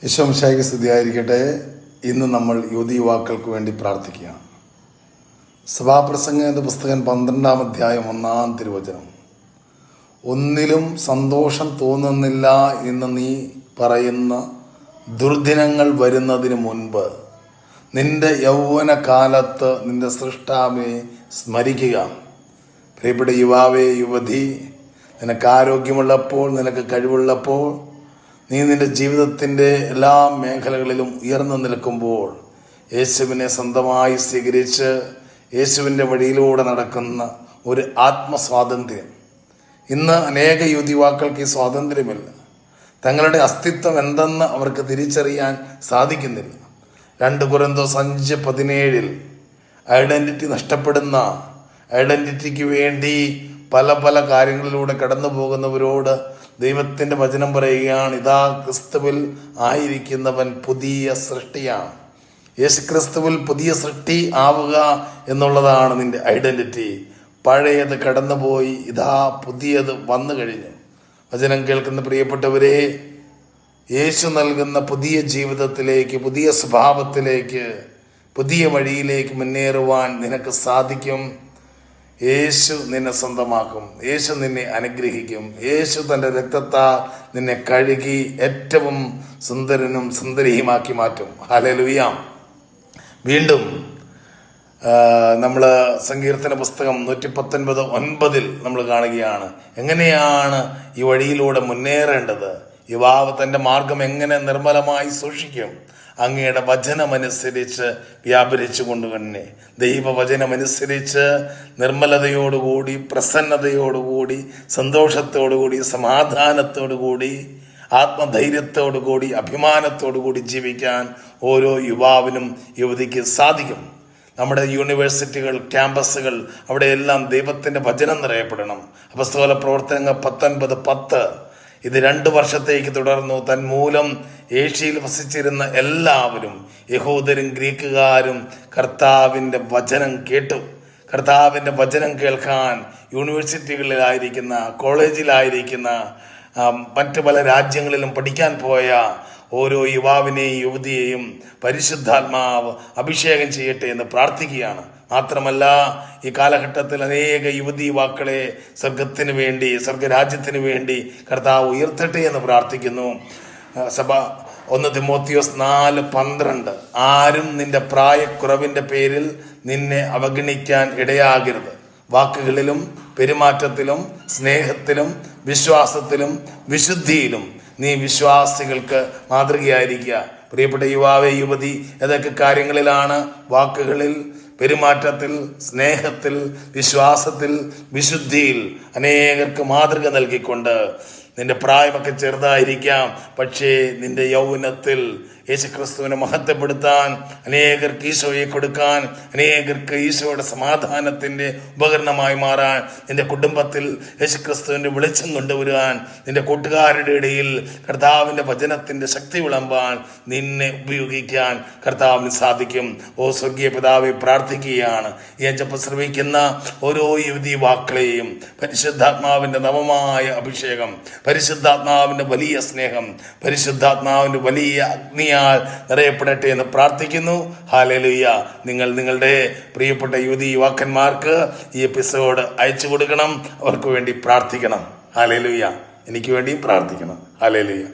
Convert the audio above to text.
ഈശോമിശിഹായ്ക്ക് സ്തുതിയായിരിക്കട്ടെ. ഇന്ന് നമ്മൾ യുവതിയുവാക്കൾക്ക് വേണ്ടി പ്രാർത്ഥിക്കുകയാണ്. സഭാപ്രസംഗം എന്ന പുസ്തകം 12-ാം അധ്യായം 1-ാം തിരുവചനം. ഒന്നിലും സന്തോഷം തോന്നുന്നില്ല എന്ന് നീ പറയുന്ന ദുർദിനങ്ങൾ വരുന്നതിന് മുൻപ് നിന്റെ യൗവന കാലത്ത് നിന്റെ സൃഷ്ടാവിനെ സ്മരിക്കുക. പ്രിയപ്പെട്ട യുവാവേ, യുവതി, നിനക്ക് ആരോഗ്യമുള്ളപ്പോൾ, നിനക്ക് കഴിവുള്ളപ്പോൾ, നീ നിന്റെ ജീവിതത്തിൻ്റെ എല്ലാ മേഖലകളിലും ഉയർന്നു നിൽക്കുമ്പോൾ യേശുവിനെ സ്വന്തമായി സ്വീകരിച്ച് യേശുവിൻ്റെ വഴിയിലൂടെ നടക്കുന്ന ഒരു ആത്മസ്വാതന്ത്ര്യം. ഇന്ന് അനേക യുവതിവാക്കൾക്ക് ഈ സ്വാതന്ത്ര്യമില്ല. തങ്ങളുടെ അസ്തിത്വം എന്തെന്ന് അവർക്ക് തിരിച്ചറിയാൻ സാധിക്കുന്നില്ല. 2 കൊരിന്തോസ് 5:17 ഐഡൻറ്റിറ്റി നഷ്ടപ്പെടുന്ന, ഐഡൻറ്റിറ്റിക്ക് വേണ്ടി പല കാര്യങ്ങളിലൂടെ കടന്നു പോകുന്നവരോട് ദൈവത്തിൻ്റെ വചനം പറയുകയാണ്, ഇതാ ക്രിസ്തുവിൽ ആയിരിക്കുന്നവൻ പുതിയ സൃഷ്ടിയാണ്. യേശു ക്രിസ്തുവിൽ പുതിയ സൃഷ്ടി ആവുക എന്നുള്ളതാണ് നിന്റെ ഐഡൻറ്റിറ്റി. പഴയത് കടന്നുപോയി, ഇതാ പുതിയത് വന്നു കഴിഞ്ഞു. വചനം കേൾക്കുന്ന പ്രിയപ്പെട്ടവരെ, യേശു നൽകുന്ന പുതിയ ജീവിതത്തിലേക്ക്, പുതിയ സ്വഭാവത്തിലേക്ക്, പുതിയ വഴിയിലേക്ക് മുന്നേറുവാൻ നിനക്ക് സാധിക്കും. യേശു നിന്നെ സ്വന്തമാക്കും. യേശു നിന്നെ അനുഗ്രഹിക്കും. യേശു തൻ്റെ രക്തത്താൽ നിന്നെ കഴുകി ഏറ്റവും സുന്ദരനും സുന്ദരിയുമാക്കി മാറ്റും. ഹല്ലേലൂയ. വീണ്ടും നമ്മൾ സങ്കീർത്തന പുസ്തകം 119:9 നമ്മൾ കാണുകയാണ്, എങ്ങനെയാണ് ഈ വഴിയിലൂടെ മുന്നേറേണ്ടത്. യുവാവ് തൻ്റെ മാർഗം എങ്ങനെ നിർമ്മലമായി സൂക്ഷിക്കും? അങ്ങയുടെ വചനമനുസരിച്ച് വ്യാപരിച്ചു കൊണ്ട് തന്നെ. ദൈവവചനമനുസരിച്ച് നിർമ്മലതയോടുകൂടി, പ്രസന്നതയോടുകൂടി, സന്തോഷത്തോടുകൂടി, സമാധാനത്തോടുകൂടി, ആത്മധൈര്യത്തോടുകൂടി, അഭിമാനത്തോടുകൂടി ജീവിക്കാൻ ഓരോ യുവാവിനും യുവതിക്ക് സാധിക്കും. നമ്മുടെ യൂണിവേഴ്സിറ്റികൾ, ക്യാമ്പസുകൾ, അവിടെയെല്ലാം ദൈവത്തിൻ്റെ വചനം നിറയപ്പെടണം. അപ്പോസ്തല പ്രവർത്തനങ്ങൾ 19:10 ഇത് 2 വർഷത്തേക്ക് തുടർന്നു. തന്മൂലം ഏഷ്യയിൽ വസിച്ചിരുന്ന എല്ലാവരും, യഹൂദരും ഗ്രീക്കുകാരും, കർത്താവിൻ്റെ വചനം കേട്ടു. കർത്താവിൻ്റെ വചനം കേൾക്കാൻ യൂണിവേഴ്സിറ്റികളിലായിരിക്കുന്ന, കോളേജിലായിരിക്കുന്ന, മറ്റ് പല രാജ്യങ്ങളിലും പഠിക്കാൻ പോയ ഓരോ യുവാവിനെയും യുവതിയെയും പരിശുദ്ധാത്മാവ് അഭിഷേകം ചെയ്യട്ടെ എന്ന് പ്രാർത്ഥിക്കുകയാണ്. മാത്രമല്ല, ഈ കാലഘട്ടത്തിൽ അനേക യുവതിയുവാക്കളെ സ്വർഗത്തിന് വേണ്ടി, സ്വർഗരാജ്യത്തിന് വേണ്ടി കർത്താവ് ഉയർത്തട്ടെ എന്ന് പ്രാർത്ഥിക്കുന്നു. സഭ 1 തിമോത്തിയോസ് 4:12 ആരും നിന്റെ പ്രായക്കുറവിൻ്റെ പേരിൽ നിന്നെ അവഗണിക്കാൻ ഇടയാകരുത്. വാക്കുകളിലും പെരുമാറ്റത്തിലും സ്നേഹത്തിലും വിശ്വാസത്തിലും വിശുദ്ധിയിലും നീ വിശ്വാസികൾക്ക് മാതൃകയായിരിക്കുക. പ്രിയപ്പെട്ട യുവാവേ, യുവതി, ഏതൊക്കെ കാര്യങ്ങളിലാണ്? വാക്കുകളിൽ, പെരുമാറ്റത്തിൽ, സ്നേഹത്തിൽ, വിശ്വാസത്തിൽ, വിശുദ്ധിയിൽ അനേകർക്ക് മാതൃക നൽകിക്കൊണ്ട്. നിന്റെ പ്രായമൊക്കെ ചെറുതായിരിക്കാം, പക്ഷേ നിന്റെ യൗവനത്തിൽ യേശുക്രിസ്തുവിനെ മഹത്വപ്പെടുത്താൻ, അനേകർക്ക് ഈശോയെ കൊടുക്കാൻ, അനേകർക്ക് ഈശോയുടെ സമാധാനത്തിൻ്റെ ഉപകരണമായി മാറാൻ, നിന്റെ കുടുംബത്തിൽ യേശുക്രിസ്തുവിൻ്റെ വെളിച്ചം കൊണ്ടുവരുവാൻ, നിന്റെ കൂട്ടുകാരുടെ ഇടയിൽ കർത്താവിൻ്റെ വചനത്തിൻ്റെ ശക്തി വിളമ്പാൻ നിന്നെ ഉപയോഗിക്കാൻ കർത്താവിന് സാധിക്കും. ഓ സ്വർഗീയ പിതാവെ, പ്രാർത്ഥിക്കുകയാണ് ഈ അഞ്ചപ്പം ശ്രമിക്കുന്ന ഓരോ യുവതിവാക്കളെയും പരിശുദ്ധാത്മാവിൻ്റെ നവമായ അഭിഷേകം, പരിശുദ്ധാത്മാവിൻ്റെ വലിയ സ്നേഹം, പരിശുദ്ധാത്മാവിൻ്റെ വലിയ അഗ്നിയാൽ നിറയപ്പെടട്ടെ എന്ന് പ്രാർത്ഥിക്കുന്നു. ഹല്ലേലൂയ. നിങ്ങൾ നിങ്ങളുടെ പ്രിയപ്പെട്ട യുവാക്കന്മാർക്ക് ഈ എപ്പിസോഡ് അയച്ചു കൊടുക്കണം. അവർക്ക് വേണ്ടി പ്രാർത്ഥിക്കണം. ഹല്ലേലൂയ. എനിക്ക് വേണ്ടിയും പ്രാർത്ഥിക്കണം. ഹല്ലേലൂയ.